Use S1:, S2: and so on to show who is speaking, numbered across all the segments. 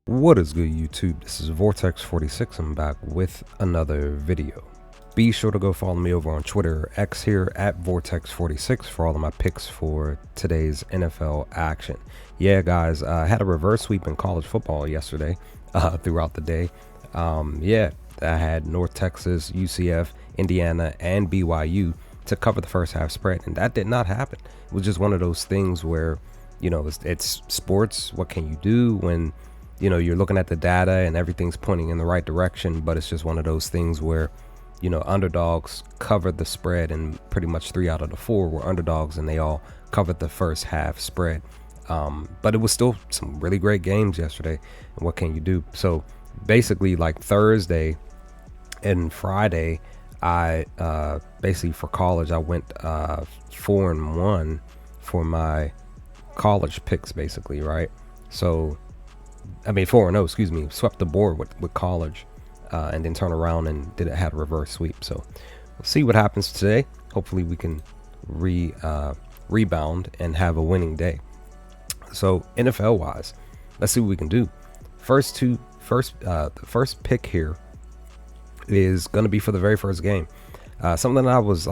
S1: What is good, YouTube? This is Vortex46. I'm back with another video. Be sure to go follow me over on Twitter or X here at Vortex46 for all of my picks for today's NFL action. Yeah, guys, I had a reverse sweep in college football yesterday throughout the day. I had North Texas, UCF, Indiana, and BYU to cover the first half spread, and that did not happen. It was just one of those things where, you know, it's sports. What can you do when you're looking at the data and everything's pointing in the right direction, but it's just one of those things where, underdogs covered the spread, and pretty much 3 out of the 4 were underdogs, and they all covered the first half spread. But it was still some really great games yesterday. And what can you do? So basically, like Thursday and Friday, I basically for college, I went 4-1 for my college picks, basically, right? So 4-0, excuse me, swept the board with college, and then turn around and had a reverse sweep. So we'll see what happens today. Hopefully we can rebound and have a winning day. So NFL wise, let's see what we can do. The first pick here is going to be for the very first game. Something that I was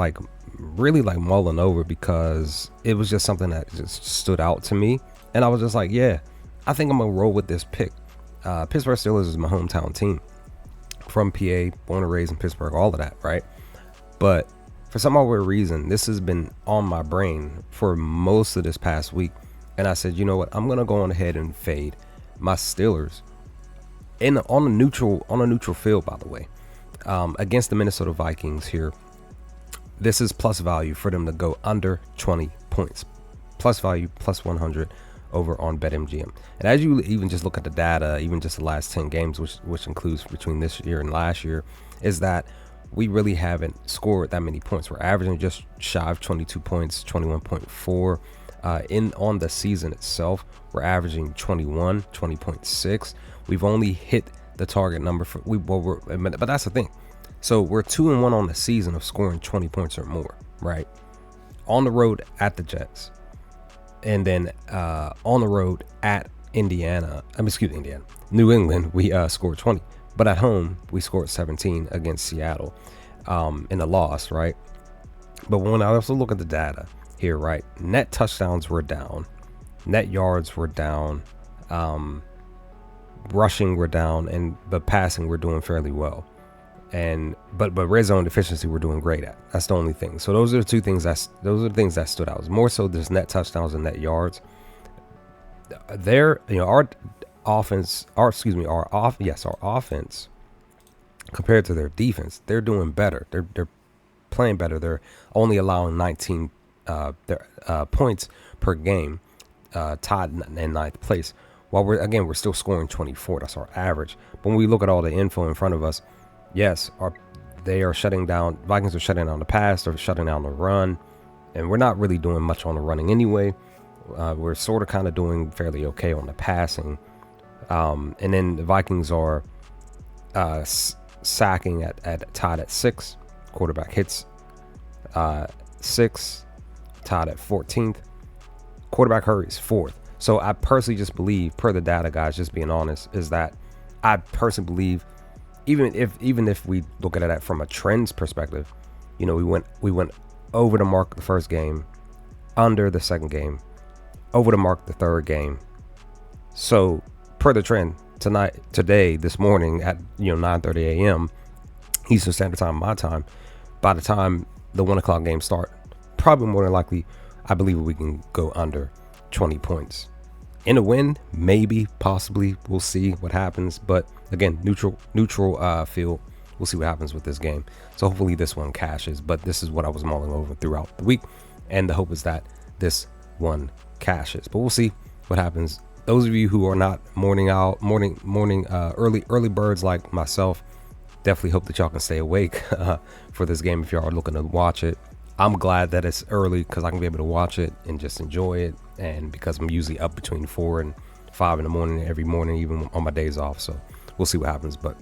S1: really mulling over, because it was just something that just stood out to me. And I was just like, yeah, I think I'm going to roll with this pick. Pittsburgh Steelers is my hometown team. From PA, born and raised in Pittsburgh, all of that, right? But for some odd reason, this has been on my brain for most of this past week. And I said, you know what? I'm going to go on ahead and fade my Steelers on a neutral field, by the way, against the Minnesota Vikings here. This is plus value for them to go under 20 points. Plus value, plus 100 over on BetMGM. And as you even just look at the data, even just the last 10 games, which includes between this year and last year, is that we really haven't scored that many points. We're averaging just shy of 22 points, 21.4. On the season itself, we're averaging 20.6. We've only hit the target number but that's the thing. So we're 2-1 on the season of scoring 20 points or more, right? On the road at the Jets. And then on the road at New England, we scored 20. But at home, we scored 17 against Seattle in a loss, right? But when I also look at the data here, right, net touchdowns were down, net yards were down, rushing were down, but passing we're doing fairly well. But red zone efficiency we're doing great at. That's the only thing. So those are the things that stood out. More so there's net touchdowns and net yards. Our offense compared to their defense, they're doing better. They're playing better. They're only allowing 19 points per game, tied in ninth place. While we're still scoring 24. That's our average. But when we look at all the info in front of us, yes, they are shutting down. Vikings are shutting down the pass. They're shutting down the run, and we're not really doing much on the running anyway. We're sort of kind of doing fairly okay on the passing, and then the Vikings are sacking at tied at 6. Quarterback hits 6, tied at 14th. Quarterback hurries 4th. So I personally just believe, per the data, guys, just being honest, is that I personally believe, even if we look at it from a trends perspective, we went over the mark the first game, under the second game, over the mark the third game. So per the trend this morning at 9:30 a.m. Eastern Standard Time, my time, by the time the 1 o'clock game start, probably more than likely, I believe we can go under 20 points. In a win, maybe, possibly, we'll see what happens. But again, neutral field. We'll see what happens with this game. So hopefully this one cashes. But this is what I was mulling over throughout the week, and the hope is that this one cashes. But we'll see what happens. Those of you who are not early birds like myself, definitely hope that y'all can stay awake for this game if y'all are looking to watch it. I'm glad that it's early, because I can be able to watch it and just enjoy it. And because I'm usually up between 4 and 5 in the morning every morning, even on my days off. So we'll see what happens. But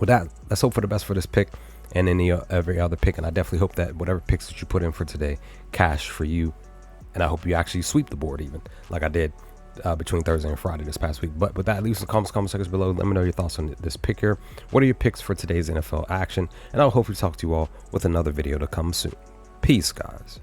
S1: with that, let's hope for the best for this pick and every other pick. And I definitely hope that whatever picks that you put in for today cash for you. And I hope you actually sweep the board, even like I did between Thursday and Friday this past week. But with that, leave some comment seconds below. Let me know your thoughts on this pick here. What are your picks for today's NFL action? And I'll hopefully talk to you all with another video to come soon. Peace, guys.